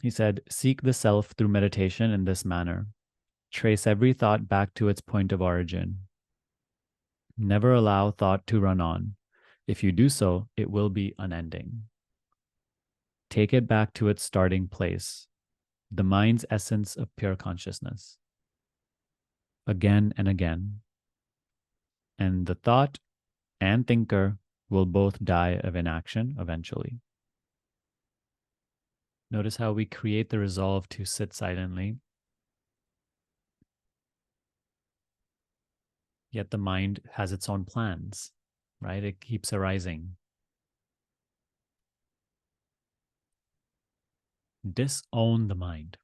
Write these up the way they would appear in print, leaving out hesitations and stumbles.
He said, seek the self through meditation in this manner. Trace every thought back to its point of origin. Never allow thought to run on. If you do so, it will be unending. Take it back to its starting place, the mind's essence of pure consciousness, again and again. And the thought and thinker will both die of inaction eventually. Notice how we create the resolve to sit silently, yet the mind has its own plans, right? It keeps arising. Disown the mind.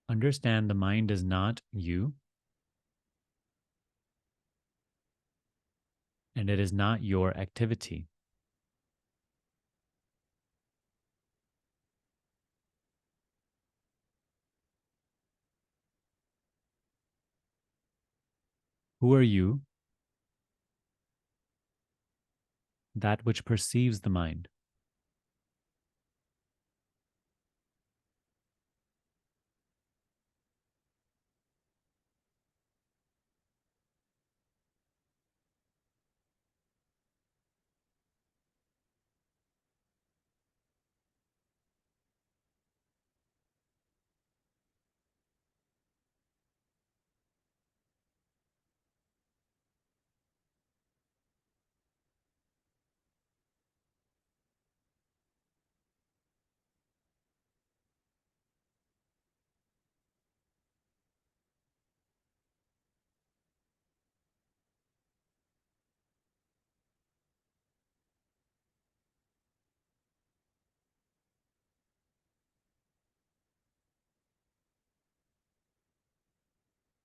Understand the mind is not you, and it is not your activity. Who are you? That which perceives the mind.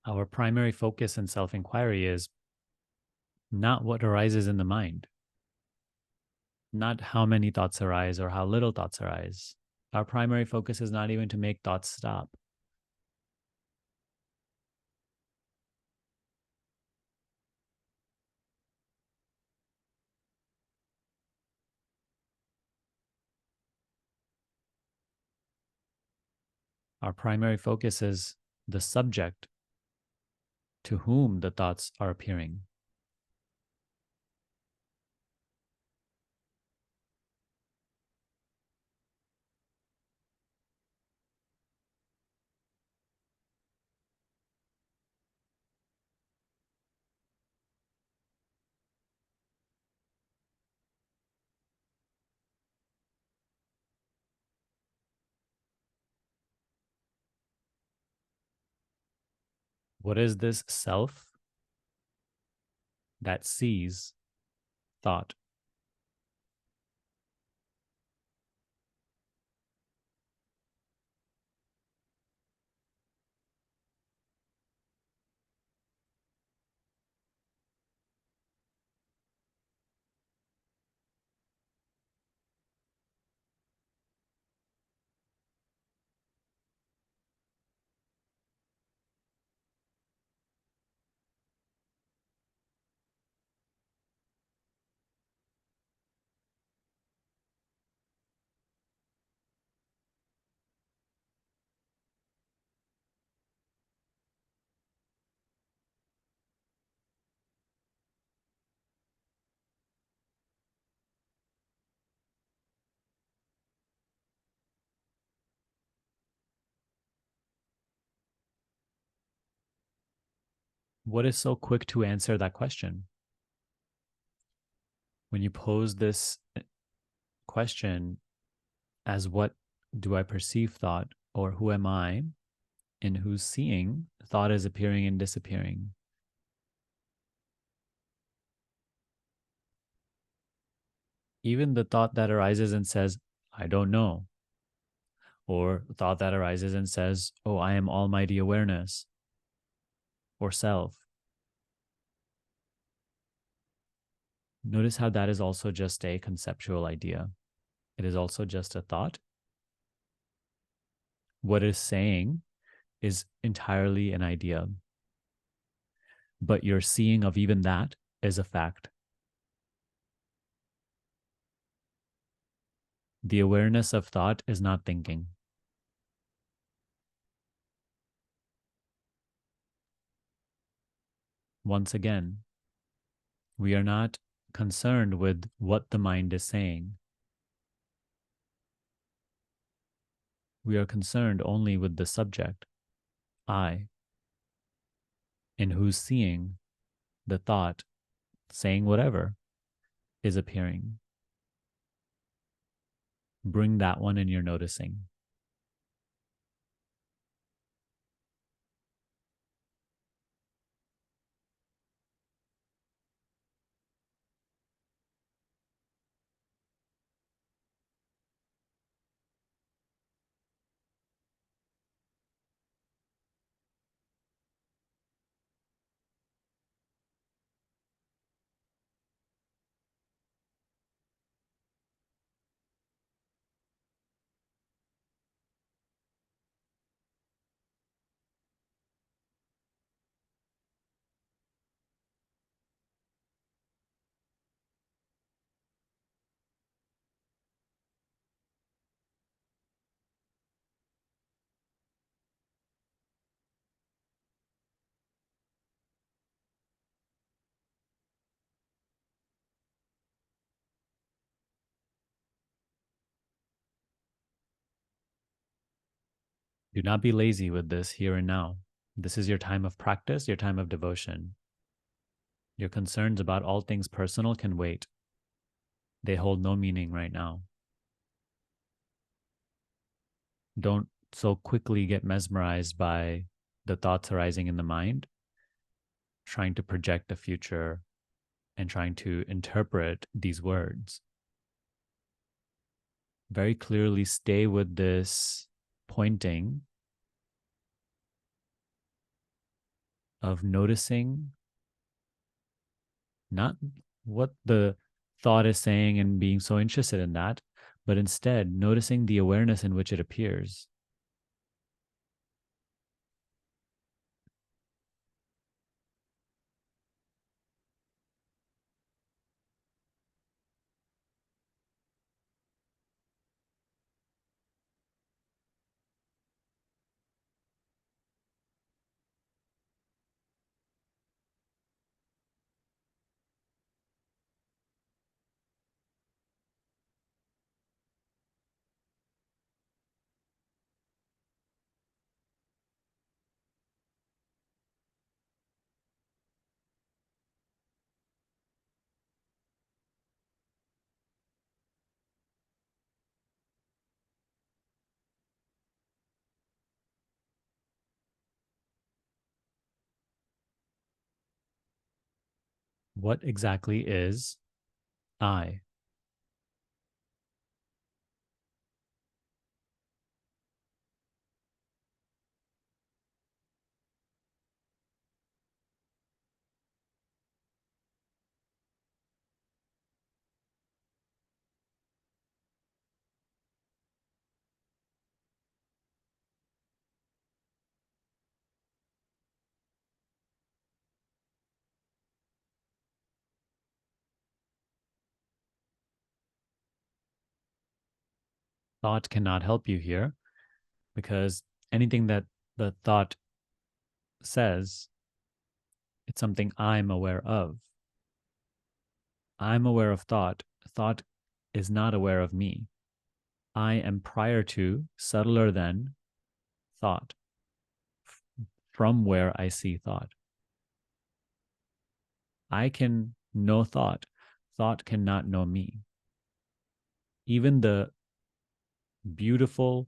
Our primary focus in self inquiry is not what arises in the mind, not how many thoughts arise or how little thoughts arise. Our primary focus is not even to make thoughts stop. Our primary focus is the subject to whom the thoughts are appearing. What is this self that sees thought? What is so quick to answer that question? When you pose this question as what do I perceive thought, or who am I in whose seeing thought is appearing and disappearing? Even the thought that arises and says, I don't know, or thought that arises and says, oh, I am almighty awareness or self. Notice how that is also just a conceptual idea. It is also just a thought. What it is saying is entirely an idea. But your seeing of even that is a fact. The awareness of thought is not thinking. Once again, we are not concerned with what the mind is saying. We are concerned only with the subject, I, in whose seeing the thought, saying whatever, is appearing. Bring that one in your noticing. Do not be lazy with this here and now. This is your time of practice, your time of devotion. Your concerns about all things personal can wait. They hold no meaning right now. Don't so quickly get mesmerized by the thoughts arising in the mind, trying to project the future and trying to interpret these words. Very clearly stay with this pointing of noticing not what the thought is saying and being so interested in that, but instead noticing the awareness in which it appears. What exactly is I? Thought cannot help you here because anything that the thought says, it's something I'm aware of. I'm aware of thought. Thought is not aware of me. I am prior to, subtler than thought, from where I see thought. I can know thought. Thought cannot know me. Even the beautiful,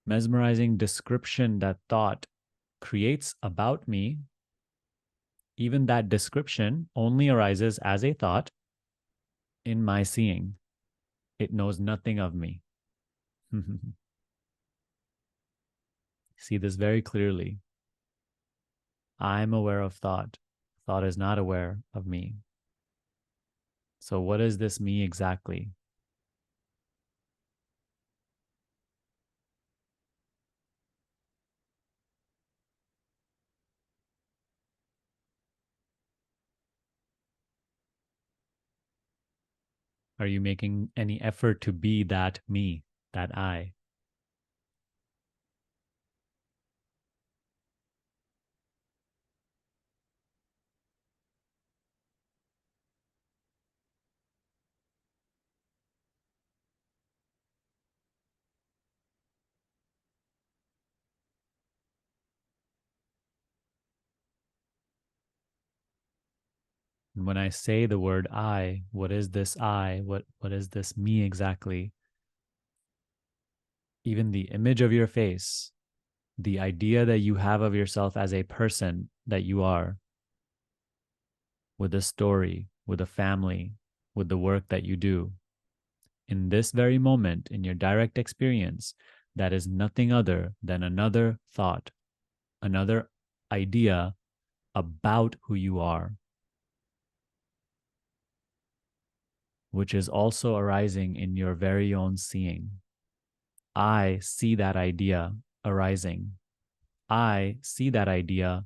mesmerizing description that thought creates about me, even that description only arises as a thought in my seeing. It knows nothing of me. See this very clearly. I'm aware of thought. Thought is not aware of me. So, what is this me exactly? Are you making any effort to be that me, that I? And when I say the word I, what is this I? What is this me exactly? Even the image of your face, the idea that you have of yourself as a person that you are, with a story, with a family, with the work that you do. In this very moment, in your direct experience, that is nothing other than another thought, another idea about who you are, which is also arising in your very own seeing. I see that idea arising. I see that idea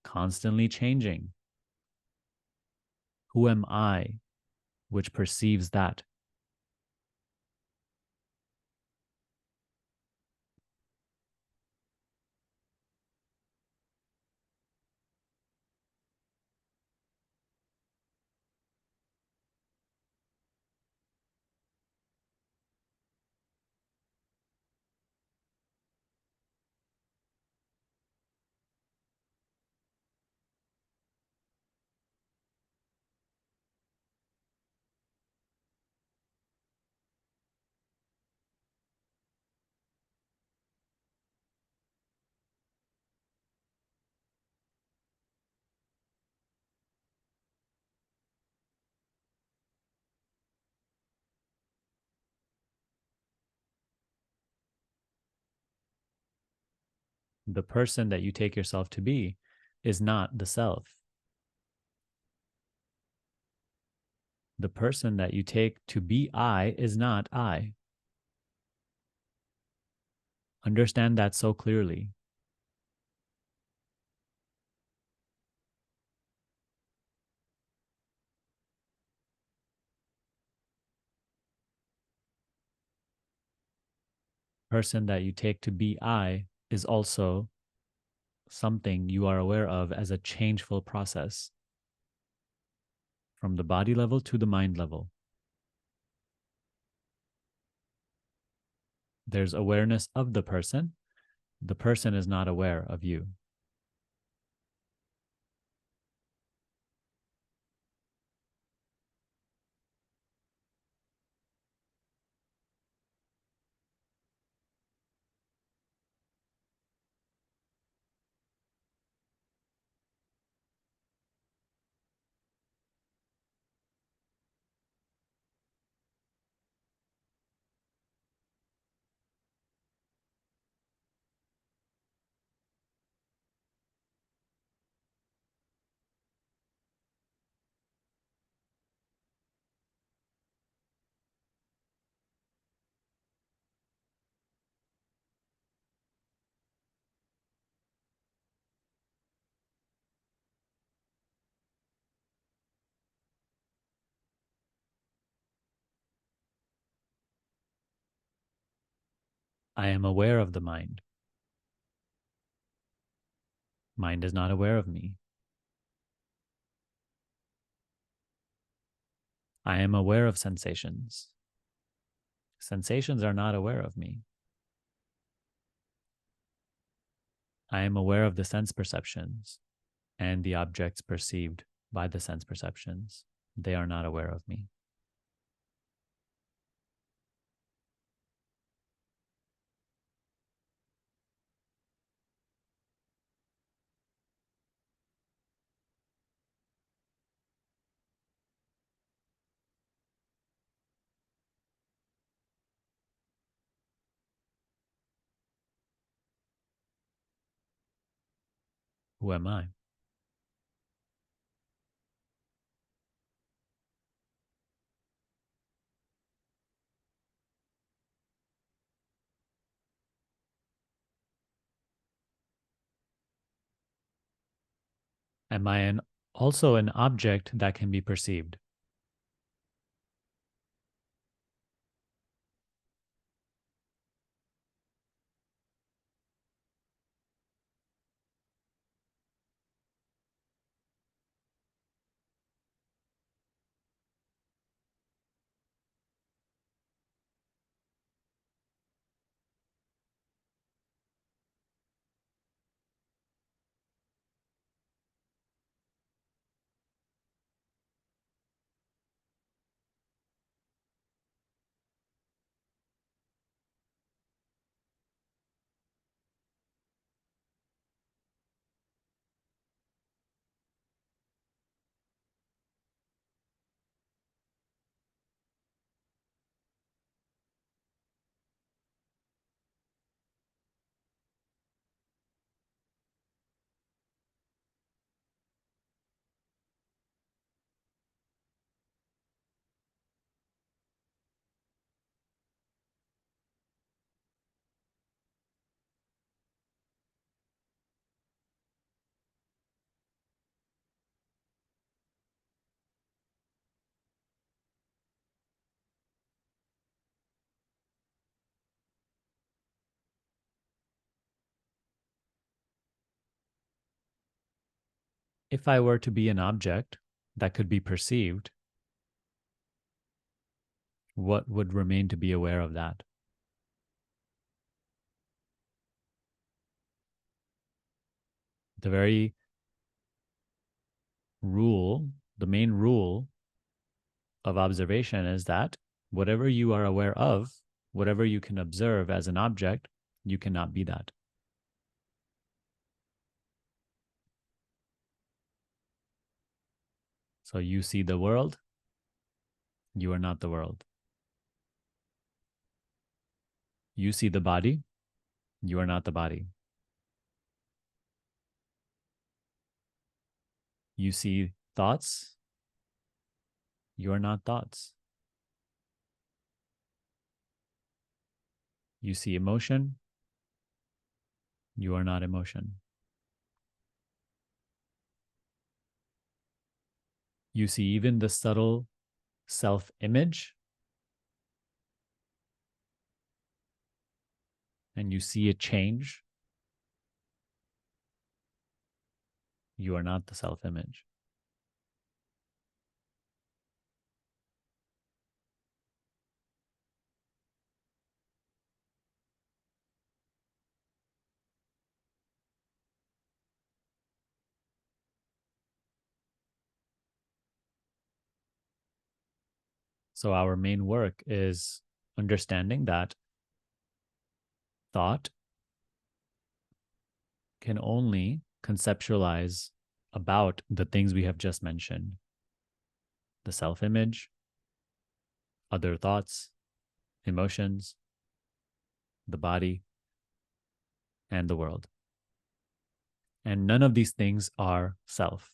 constantly changing. Who am I which perceives that? The person that you take yourself to be is not the self. The person that you take to be I is not I. Understand that so clearly. Person that you take to be I is also something you are aware of as a changeful process from the body level to the mind level. There's awareness of the person. The person is not aware of you. I am aware of the mind. Mind is not aware of me. I am aware of sensations. Sensations are not aware of me. I am aware of the sense perceptions and the objects perceived by the sense perceptions. They are not aware of me. Who am I? Am I also an object that can be perceived? If I were to be an object that could be perceived, what would remain to be aware of that? The very rule, the main rule of observation is that whatever you are aware of, whatever you can observe as an object, you cannot be that. So you see the world, you are not the world. You see the body, you are not the body. You see thoughts, you are not thoughts. You see emotion, you are not emotion. You see even the subtle self image, and you see it change. You are not the self image. So, our main work is understanding that thought can only conceptualize about the things we have just mentioned: the self image, other thoughts, emotions, the body, and the world. And none of these things are self.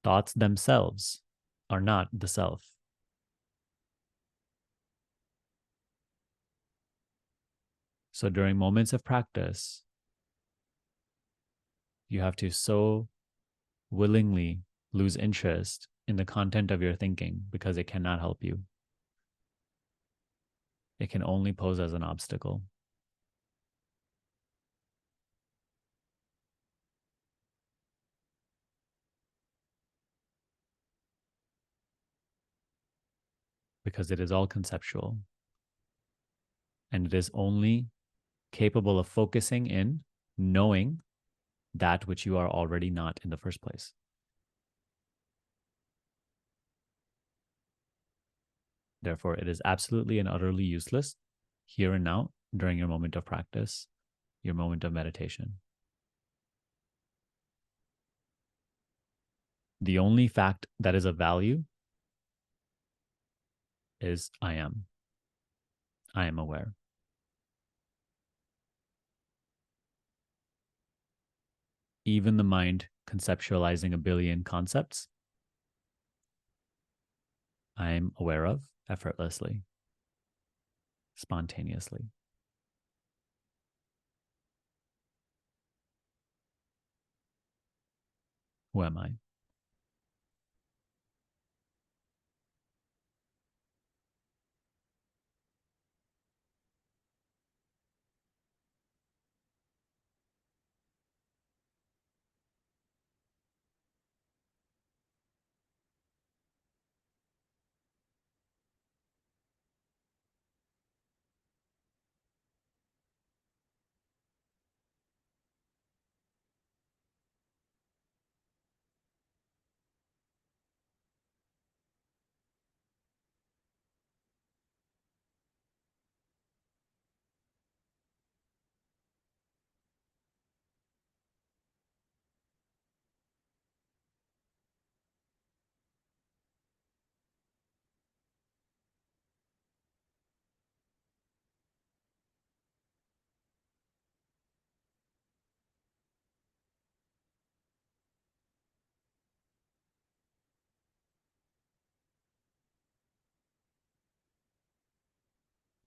Thoughts themselves are not the self. So during moments of practice, you have to so willingly lose interest in the content of your thinking because it cannot help you. It can only pose as an obstacle. Because it is all conceptual, and it is only capable of focusing in knowing that which you are already not in the first place. Therefore, it is absolutely and utterly useless here and now during your moment of practice, your moment of meditation. The only fact that is of value is I am. I am aware. Even the mind conceptualizing a billion concepts, I am aware of effortlessly, spontaneously. Who am I?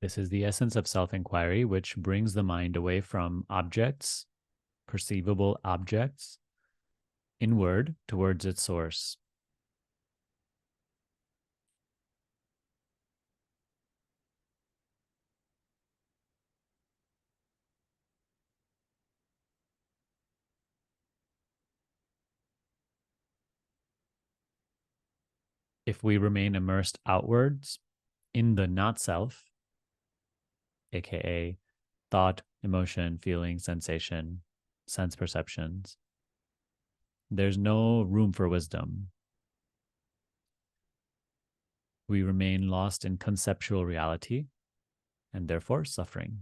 This is the essence of self inquiry, which brings the mind away from objects, perceivable objects, inward towards its source. If we remain immersed outwards in the not self, aka thought, emotion, feeling, sensation, sense perceptions, there's no room for wisdom. We remain lost in conceptual reality and therefore suffering.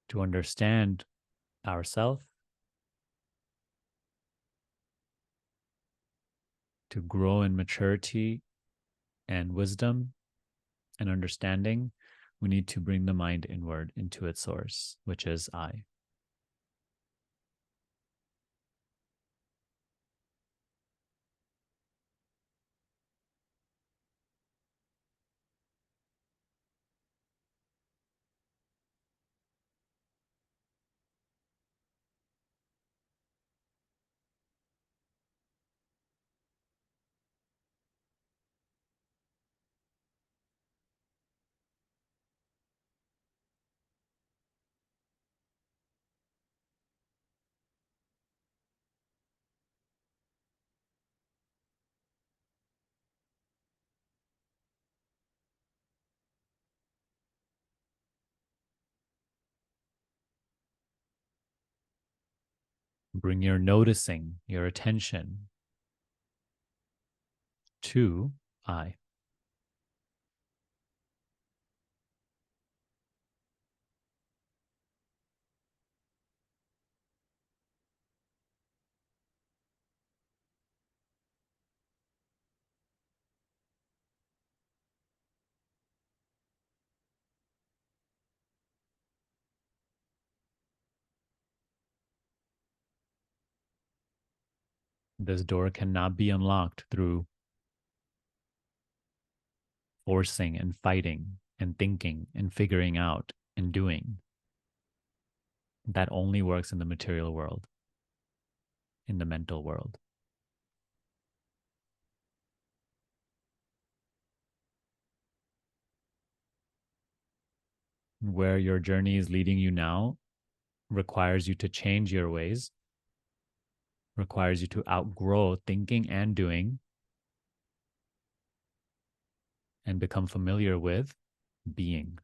To understand ourself, to grow in maturity and wisdom and understanding, we need to bring the mind inward into its source, which is I. Bring your noticing, your attention to I. This door cannot be unlocked through forcing and fighting and thinking and figuring out and doing. That only works in the material world, in the mental world. Where your journey is leading you now requires you to change your ways, requires you to outgrow thinking and doing, and become familiar with being.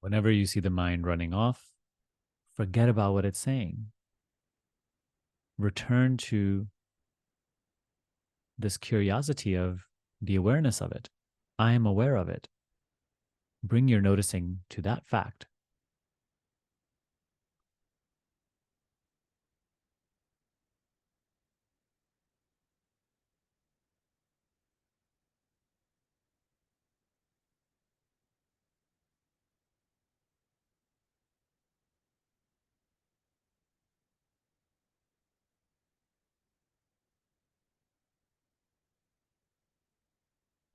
Whenever you see the mind running off, forget about what it's saying. Return to this curiosity of the awareness of it. I am aware of it. Bring your noticing to that fact.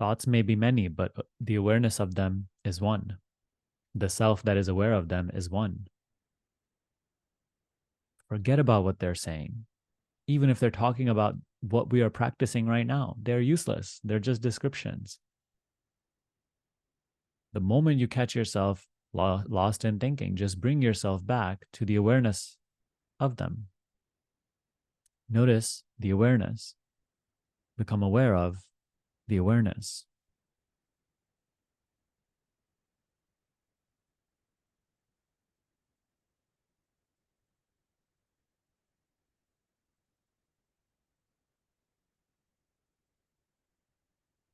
Thoughts may be many, but the awareness of them is one. The self that is aware of them is one. Forget about what they're saying. Even if they're talking about what we are practicing right now, they're useless. They're just descriptions. The moment you catch yourself lost in thinking, just bring yourself back to the awareness of them. Notice the awareness. Become aware of the awareness.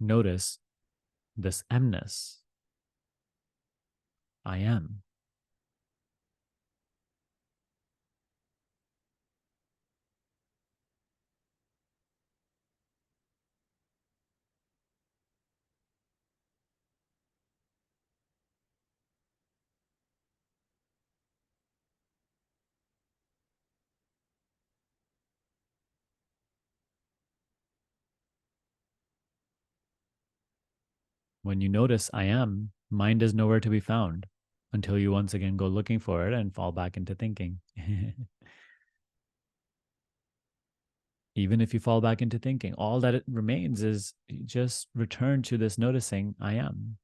Notice this emness. I am. When you notice I am, mind is nowhere to be found until you once again go looking for it and fall back into thinking. Even if you fall back into thinking, all that it remains is just return to this noticing I am.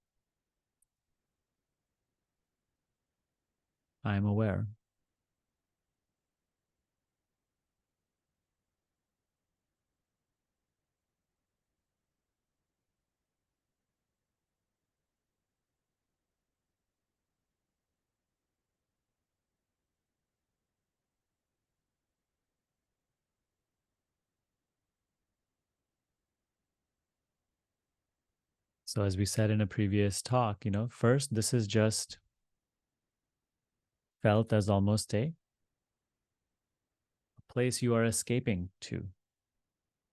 I am aware. So, as we said in a previous talk, first, this is just felt as almost a place you are escaping to.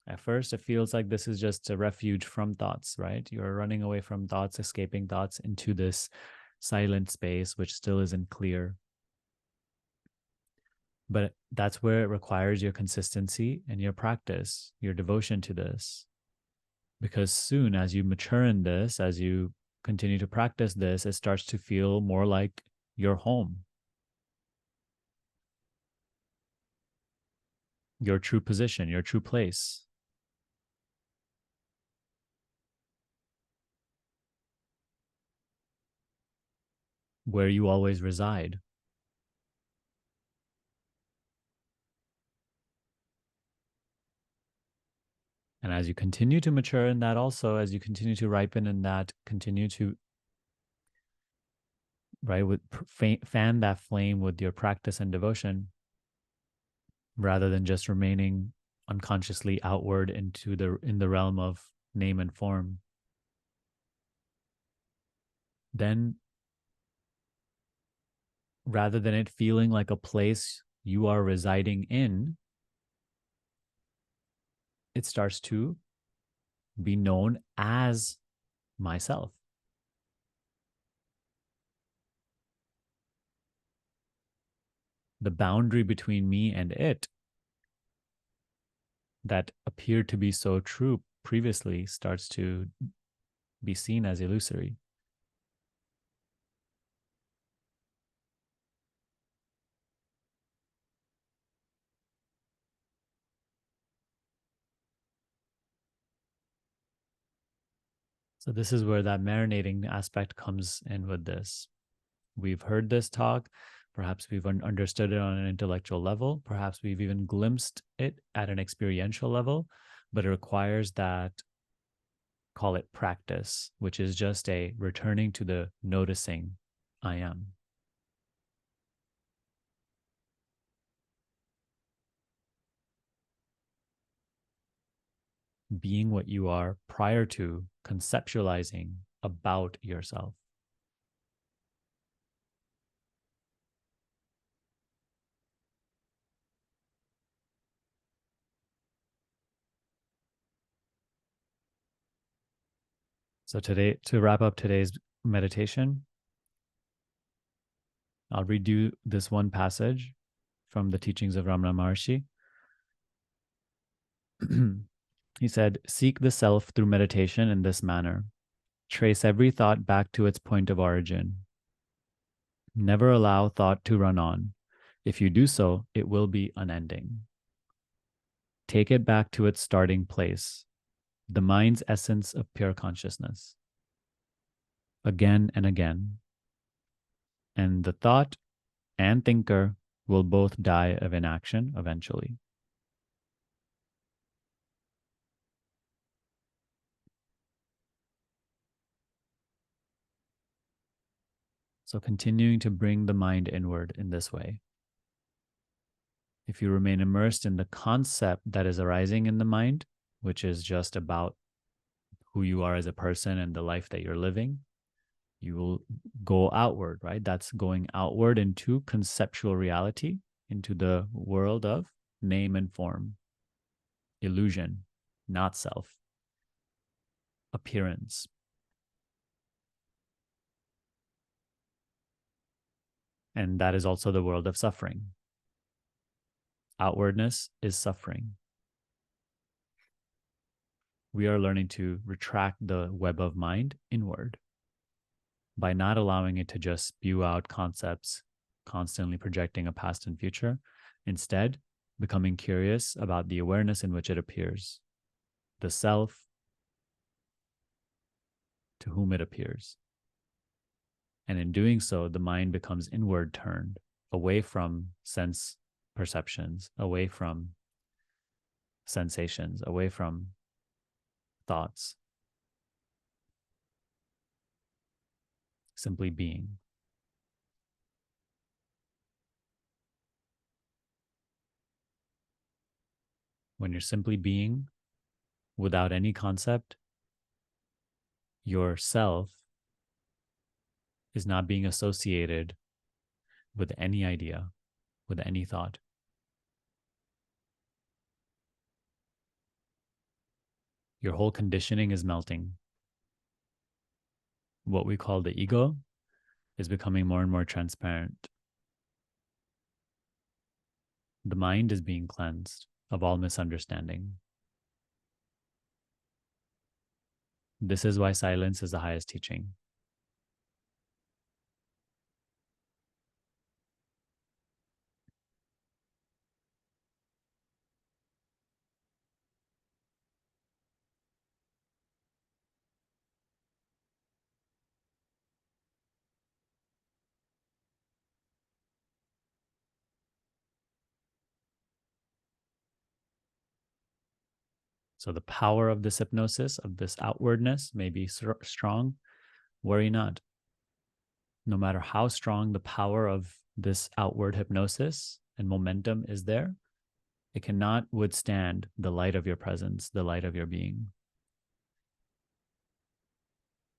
At first, it feels like this is just a refuge from thoughts, right? You're running away from thoughts, escaping thoughts into this silent space, which still isn't clear. But that's where it requires your consistency and your practice, your devotion to this. Because soon as you mature in this, as you continue to practice this, it starts to feel more like your home, your true position, your true place, where you always reside. And as you continue to mature in that, also, as you continue to ripen in that, continue to, right, fan that flame with your practice and devotion, rather than just remaining unconsciously outward in the realm of name and form. Then, rather than it feeling like a place you are residing in, it starts to be known as myself. The boundary between me and it that appeared to be so true previously starts to be seen as illusory. So, this is where that marinating aspect comes in with this. We've heard this talk. Perhaps we've understood it on an intellectual level. Perhaps we've even glimpsed it at an experiential level, but it requires that, call it practice, which is just a returning to the noticing I am. Being what you are prior to conceptualizing about yourself. So, today, to wrap up today's meditation, I'll redo this one passage from the teachings of Ramana Maharshi. He said, "Seek the self through meditation in this manner. Trace every thought back to its point of origin. Never allow thought to run on. If you do so, it will be unending. Take it back to its starting place, the mind's essence of pure consciousness, again and again. And the thought and thinker will both die of inaction eventually." So, continuing to bring the mind inward in this way. If you remain immersed in the concept that is arising in the mind, which is just about who you are as a person and the life that you're living, you will go outward, right? That's going outward into conceptual reality, into the world of name and form, illusion, not self, appearance. And that is also the world of suffering. Outwardness is suffering. We are learning to retract the web of mind inward by not allowing it to just spew out concepts, constantly projecting a past and future. Instead, becoming curious about the awareness in which it appears, the self to whom it appears. And in doing so, the mind becomes inward turned, away from sense perceptions, away from sensations, away from thoughts, simply being. When you're simply being without any concept, yourself is not being associated with any idea, with any thought. Your whole conditioning is melting. What we call the ego is becoming more and more transparent. The mind is being cleansed of all misunderstanding. This is why silence is the highest teaching. So the power of this hypnosis, of this outwardness, may be strong. Worry not. No matter how strong the power of this outward hypnosis and momentum is there, it cannot withstand the light of your presence, the light of your being.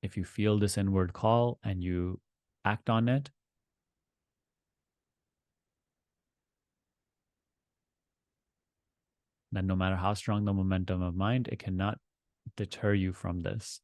If you feel this inward call and you act on it, then no matter how strong the momentum of mind, it cannot deter you from this.